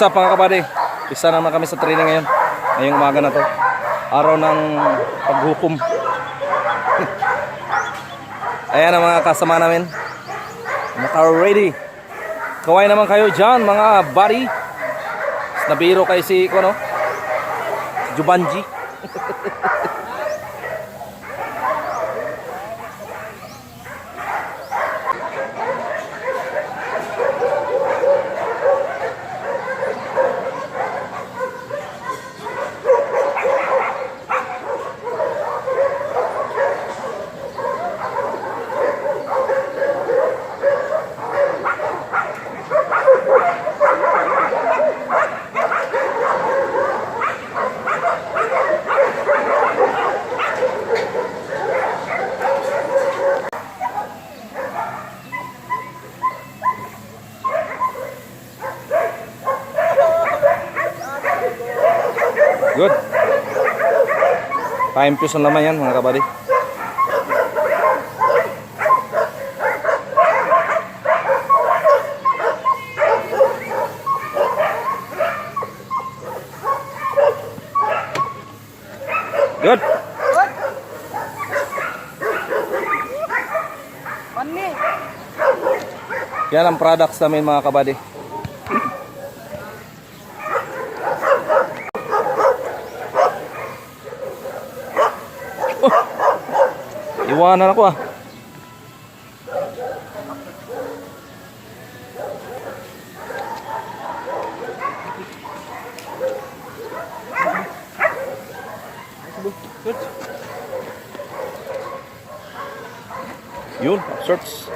What's up mga kabady? Isa naman kami sa training ngayon. Ngayong umaga na to. Araw ng paghukom. Ayan ang mga kasama namin. Naka-ready. Kaway naman kayo dyan mga buddy. Nabiro kayo si Jubanji. Good. 5 plus ang laman yan mga kabady. Good. Yan ang products namin mga kabady. Iwanan ako ah. Yun, search.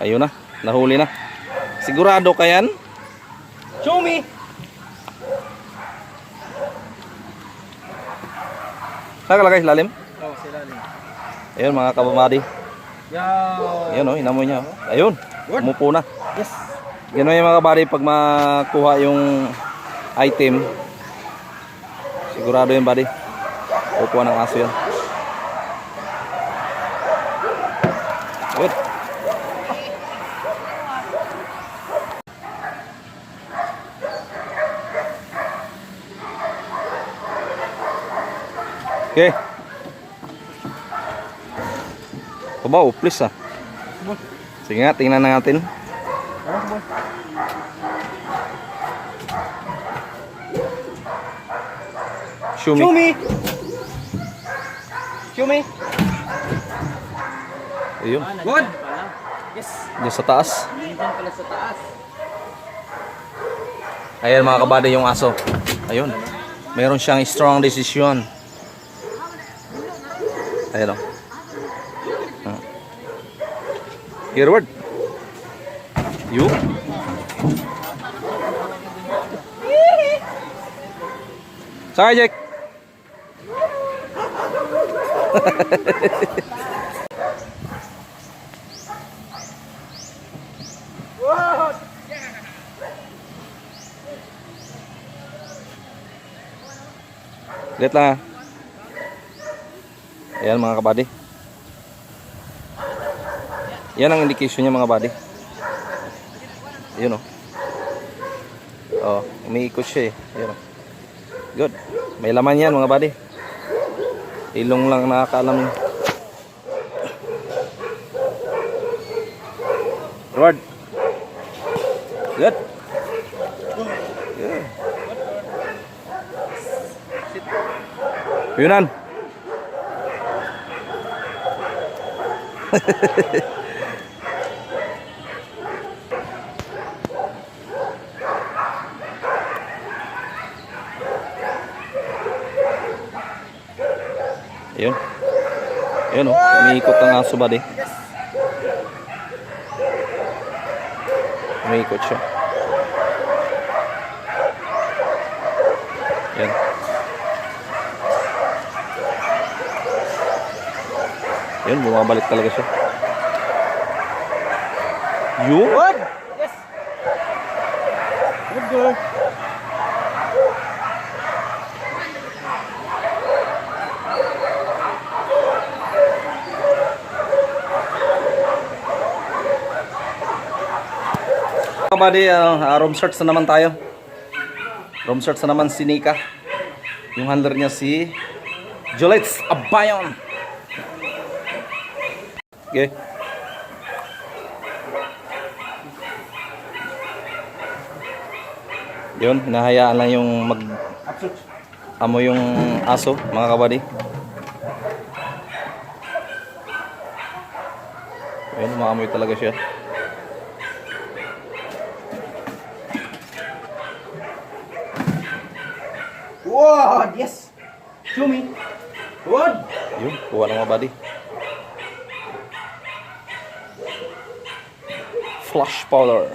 Ayun na, nahuli na. Sigurado ka yan? Show me! Saan ka lagay? Lalim? Oo, sa lalim. Ayun mga kabamadi. Yan. Ayun o, inamoy niya. Ayun, umupo na. Yes. Gano'n yung mga kabady pag makuha yung item. Sigurado yung body. Upuan ng aso yan. Good. Okay. Pabaw, please ah. Sige nga, tingnan na natin. Show me. Show me. Show me. Ayun, Good. Yes. dyan sa taas. Nandiyan pala sa taas. Ayan mga kabady yung aso. Ayun. Meron siyang strong decision. Ayan o. Hereward. You. Sakay, Jack. Lihat lang ha. Ayan mga kabady. Yan ang indication niya mga buddy. Yun o. Oh, umiikot siya eh. Yun o. Good. May laman yan mga buddy. Ilong lang nakakaalam niya. Reward. Good. Good. Yunan. Ayun. Ayun o. Umiikot ang aso buddy. Umiikot siya. Yan. Yun, bumabalik talaga siya. Yun. Good. Yes. Good girl. kabady, room search na naman tayo. Room search na naman si Nika. Yung handler niya si Julets Abayon. Okay. Yun, hinahayaan lang yung amo yung aso, mga kabady. Ayun, maamoy talaga siya. Wow, yes. Show me. Good. Yun, kuha ng mga body. Flush powder.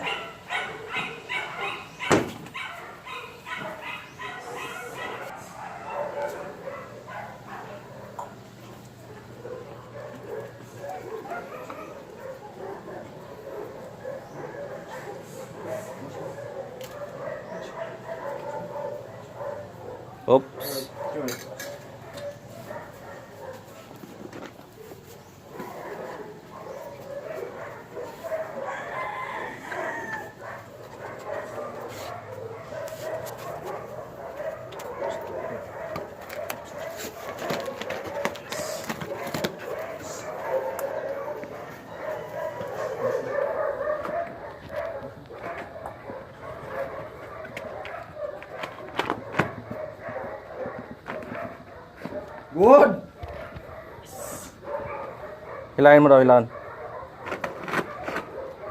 Oops. Good. Hilahin mo daw, hilahin.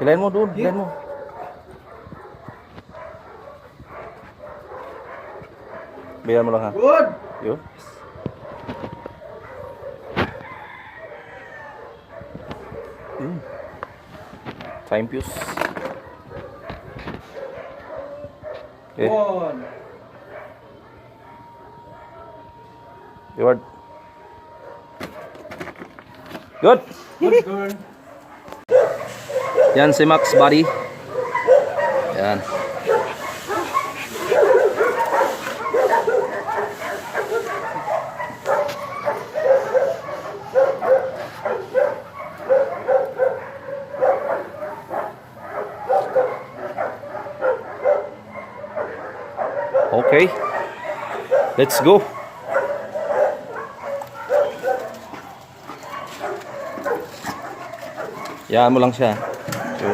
Hilahin mo doon, hilahin mo. Biyan mo lang ha. Good. Yun. Time fuse. Okay. Good. Reward. Good. Good girl. Yan si Max Body. Yan. Okay. Let's go. Yan mo lang siya. So,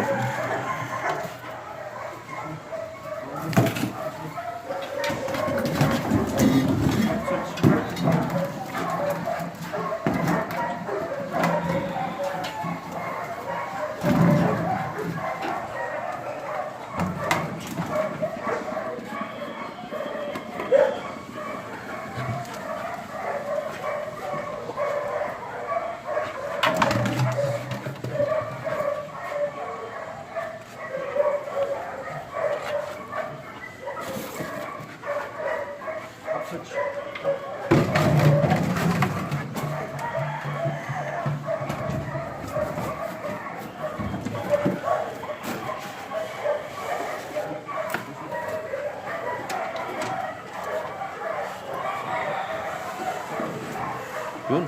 yun.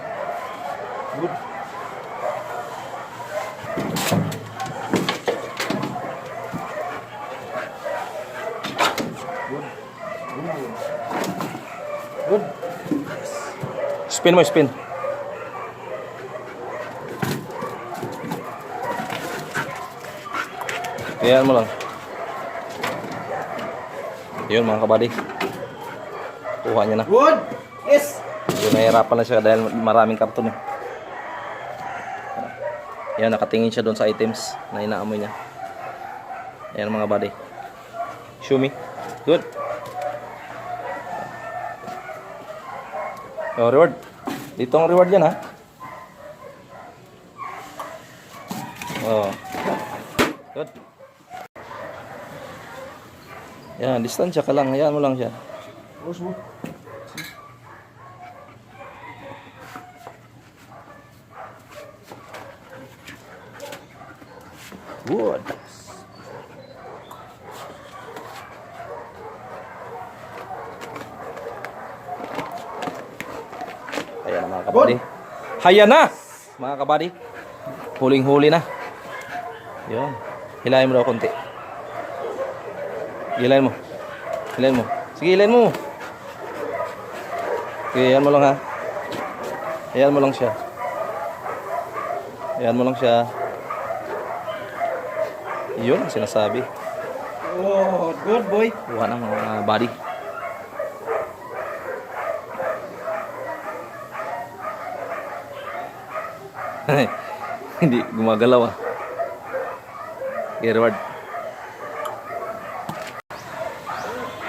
Good. Good. Spin mo, spin. Ayan mo lang. Yun mga kabady. Kuha niya na. Good. Yes. Yun, nahihirapan na siya dahil maraming karton eh. Yan, nakatingin siya doon sa items na inaamoy niya. Ayan mga buddy. Show me. Good. Oh, reward. Dito ang reward yan ha. Oh. Good. Yan, distansya ka lang. Hayaan mo lang siya. Terus mo. Good. Ayan na mga kabady. Haya na mga kabady. Huling-huli na. Yun. Hilahin mo daw konti. Hilahin mo. Hilahin mo. Sige, hilahin mo. Okay, yan mo lang ha. Ayan mo lang siya. Ayan mo lang siya. Yun ang sinasabi. Oh, good boy. Kuha ng mga body. Hindi gumagalaw ah. Okay, reward.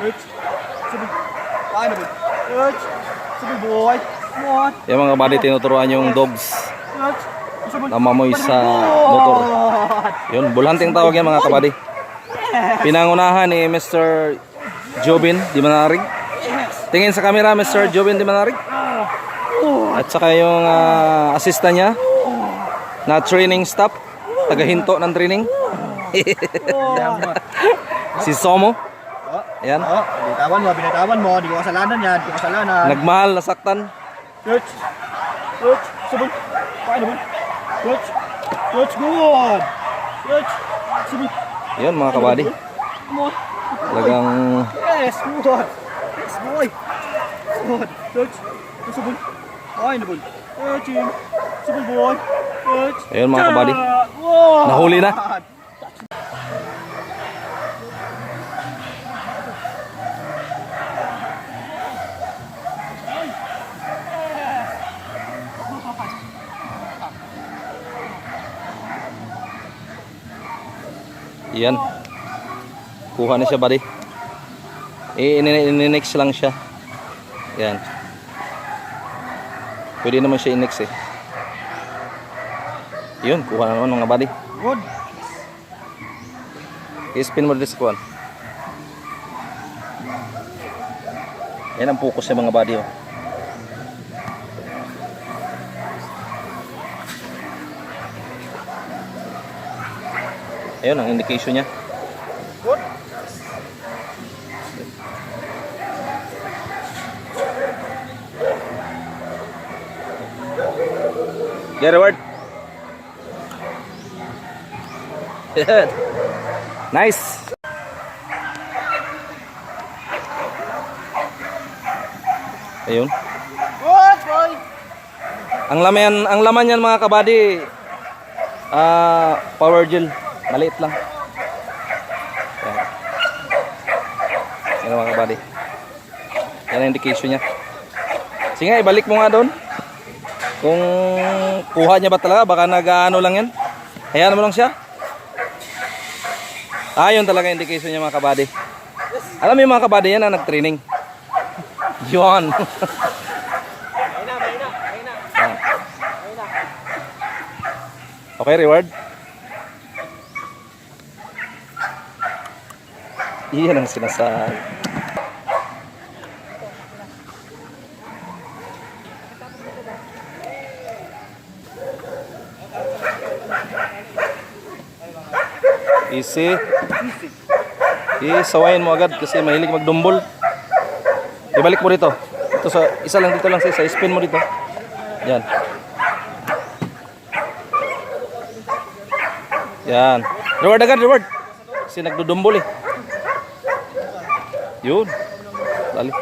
Good. Sige. Paano ba? Good. Sige boy. Come on. Yung mga body tinuturuan yung dogs Good. Sige. na mamoy sa motor. Yun, bulhanting tawag yan mga kabady. Pinangunahan ni Mr. Jobin Di Manarig. Tingin sa camera, Mr. Jobin Di Manarig. At saka yung assistant niya na training staff, tagahinto ng training. Si Somo. Ayan. Oh, binitawan mo. Di ko kasalanan yan. Di ko kasalanan. Nagmahal, nasaktan. Coach. Coach. Sige. Paano ba? Coach. Coach, good. Coach. Sige. Yun mga kabady. Come on. Talagang Yes, good. Yes, boy. Good. Coach. Sige. Paano ba? Coach. Sige, boy. Coach. ayun mga kabady. Wow. Nahuli na. Yan. Kuha na siya, buddy. I-next lang siya. Yan. Pwede naman siya i-next eh. Yun, kuha na naman mga buddy. Good. I-spin mo dito sa kuhan. Yan ang focus sa mga buddy oh. Ayun ang indication niya. Good. Get reward. Good. Nice. Ayun. Good, boy. Ang laman niyan mga kabady, power gel, maliit lang. Yan. Yan mga kabady. Yan ang indication niya. Sige nga, ibalik mo nga doon. Kung kuha niya ba talaga, baka nag-ano lang yan. Hayaan mo lang siya. Yun talaga indication niya mga kabady. Alam mo yung mga kabady yan na nag-training. Yun. Okay, reward. Iyan ang sinasabi. Easy. Isawayin mo agad kasi mahilig magdumbol. Ibalik mo dito. Ito sa isa lang dito lang sa spin mo dito. Yan. Yan. Reward agad, reward. Kasi nagdudumbol eh. Yun. Dali.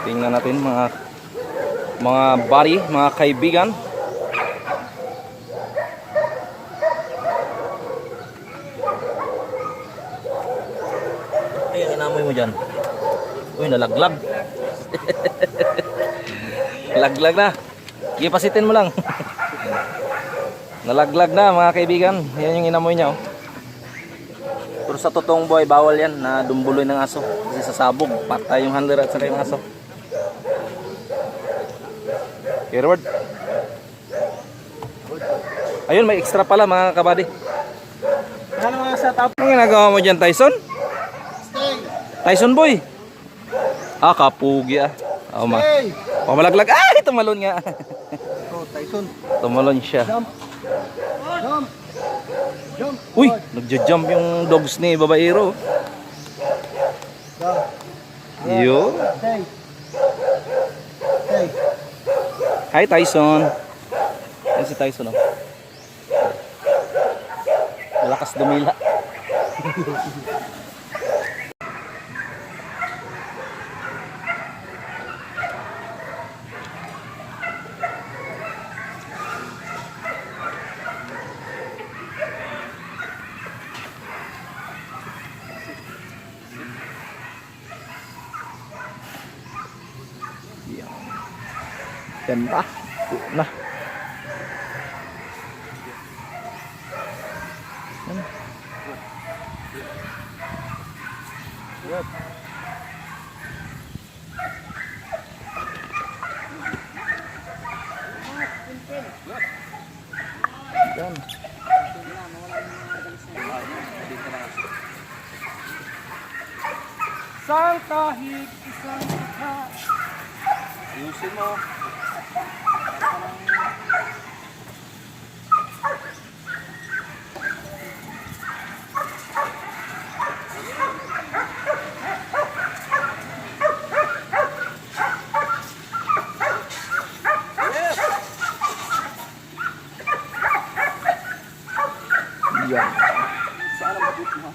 Tingnan natin mga buddy, mga kaibigan. Ayun, inamoy mo dyan. Uy, nalaglag. Laglag na. Ipasitin mo lang. Nalaglag na mga kaibigan. Yan yung inamoy niya oh. Pero sa totoong buhay, bawal yan na dumbuloy ng aso. Kasi sa sabog, patay yung handler at saka yung aso. Okay, Robert. Ayun, may extra pala mga kabady. Ano mga sa top? Anong ginagawa mo dyan, Tyson? Stay! Tyson boy. Ah, kapugi ah. Oh, Stay! pamalaglag. Ay, tumalon nga. Oh, Tyson. Tumalon siya. Jump! Jump! Jump! Uy, nagja-jump yung dogs ni babaero. Jump! Yo. Stay! Stay! Hi, Tyson. Yan si Tyson, oh. Malakas dumila. Yan ba? Na. Yan. Isang kahig, isang kahig. Ayusin mo. Yan. Sana mabuti mo.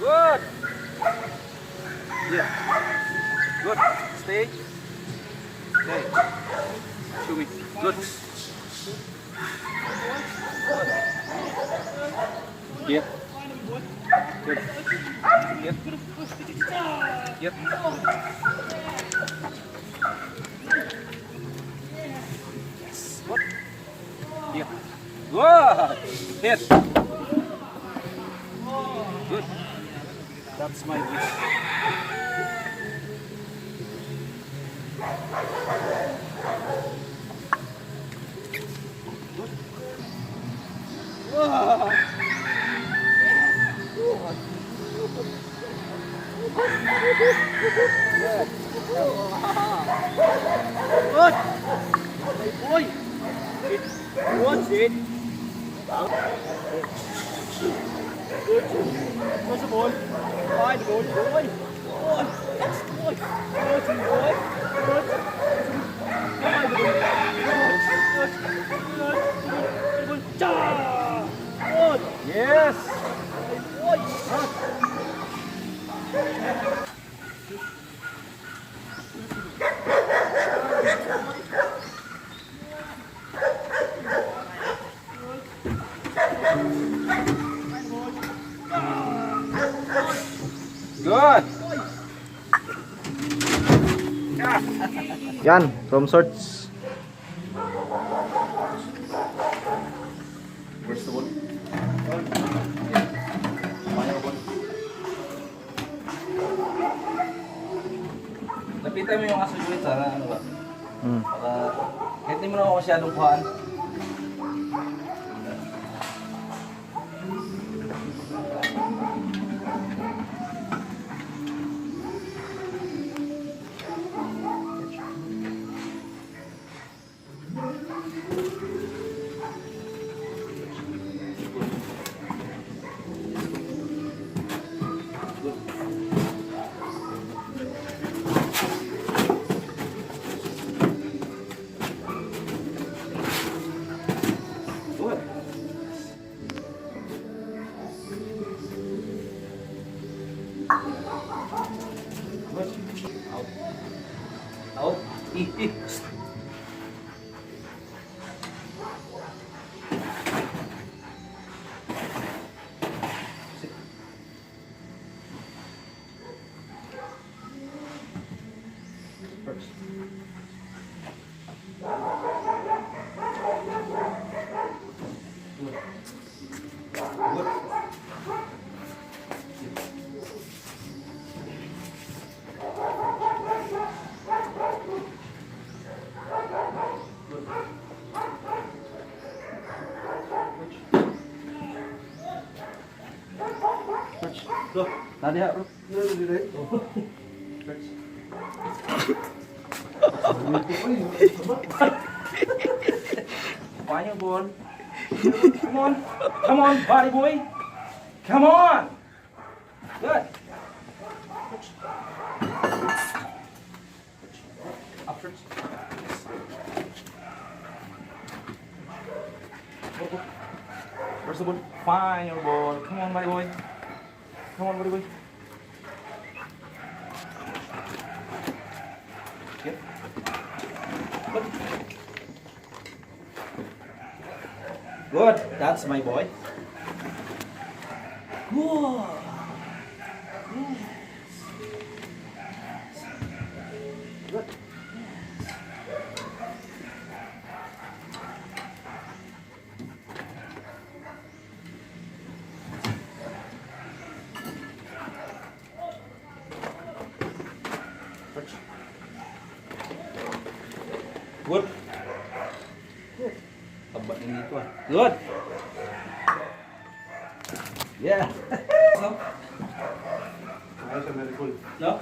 Good. Yeah. Good. Stay. Stay. Show me. Good. Get. Good. Get. Get. Yes. Good. Yeah. Good. Hit. Good. That's my wish. Good! Boy! Good, sit. Good. What's the ball? Find the ball. Boy. Boy. Boy. Good, boy. Good. Find the ball. Good. Good. Good. Cha! Good. Yes. Boy. Good. Yan, from sorts. First of all. Lapitan mo yung aso ulit sana ano ba? Para kahit hindi mo na ako masyadong kuhaan. Go. Tadi ha, bro. Fire ball. Come on. Come on, body boy. Come on. Good. Up first. Where's the ball? Fine your ball. Come on, body boy. Come on, body boy. Yep. Good. Good. That's my boy. Good. Good. Good. Taba din dito ah. Good. Yeah. No? Ayos ang very cool. No?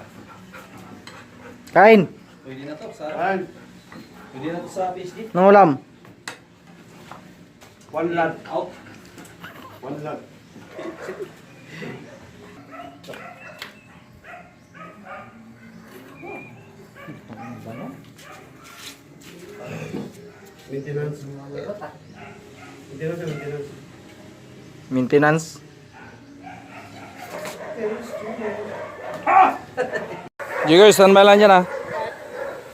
Kain. Pwede na to sa Ayan. Pwede na to sa PhD. Nang ulam. One lot. Out. One lot. Maintenance. Maintenance. Maintenance. Jigger, standby lang dyan ah.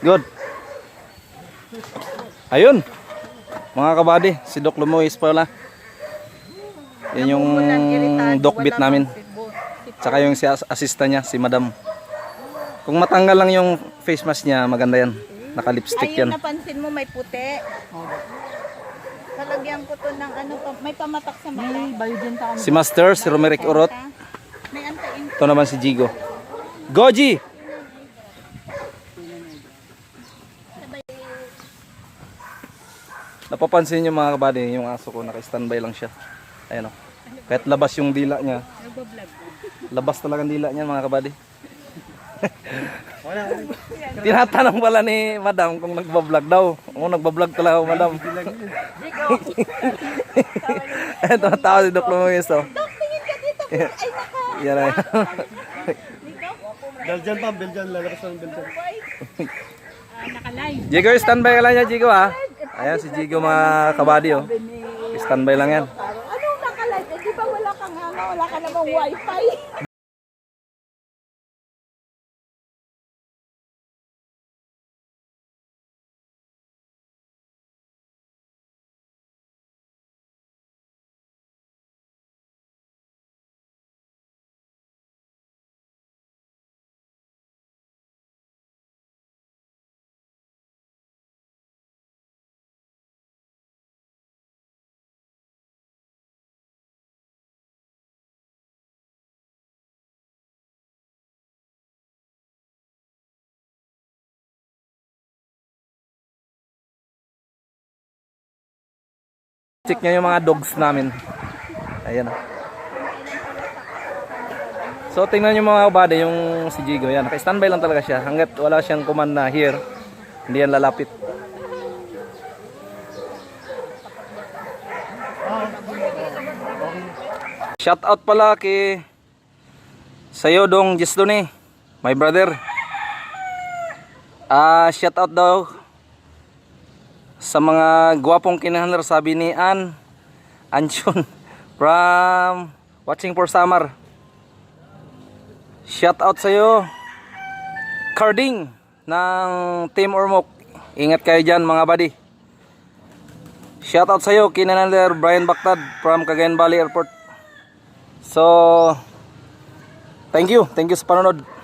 Good. Ayun. Mga kabady, si Doc Lumois pala. Yan yung doc bit namin. Tsaka yung si assistant niya, si Madam. Kung matanggal lang yung face mask niya, maganda yan. Naka-lipstick Ayun, yan. napansin mo may puti. Talagyan ko to ng ano, may pamatak sa mata. Si Master, si Romeric Urot. May antayin. Ito naman si Jigo. Goji! Napapansin niyo mga kabady, yung aso ko naka-standby lang siya. Ayan o. Kahit labas yung dila niya. Labas talaga ang dila niya mga kabady. Tinatanong pala ni Madam kung nagbablog daw. Oo, nagbablog talaga ako, Madam. Ito, tao si Doc Lumois o. Dok, tingin ka dito. Ay, naka. Yan ay. Belgian pa, Belgian. Lalabas ng Belgian. Naka-live. Jigo, standby ka lang yan, Jigo ha. Ayan si Jigo mga kabady o. Standby lang yan. Anong naka-live? Eh, di ba wala kang hanga? Wala ka namang wifi. Check nyo yung mga dogs namin. Ayan o. So tingnan nyo mga kabady yung si Jigo. Yan, naka-standby lang talaga siya. Hanggat wala siyang command na here, hindi yan lalapit. Shout out pala kay sa'yo dong Jesdone, my brother. Shout out daw sa mga gwapong kinahandler, sabi ni Anchon from watching for summer. Shout out sa'yo Carding ng Team Ormoc. Ingat kayo dyan mga buddy. Shoutout sa iyo, Kinanander Brian Bactad from Cagayan Valley Airport. So, thank you sa panonood.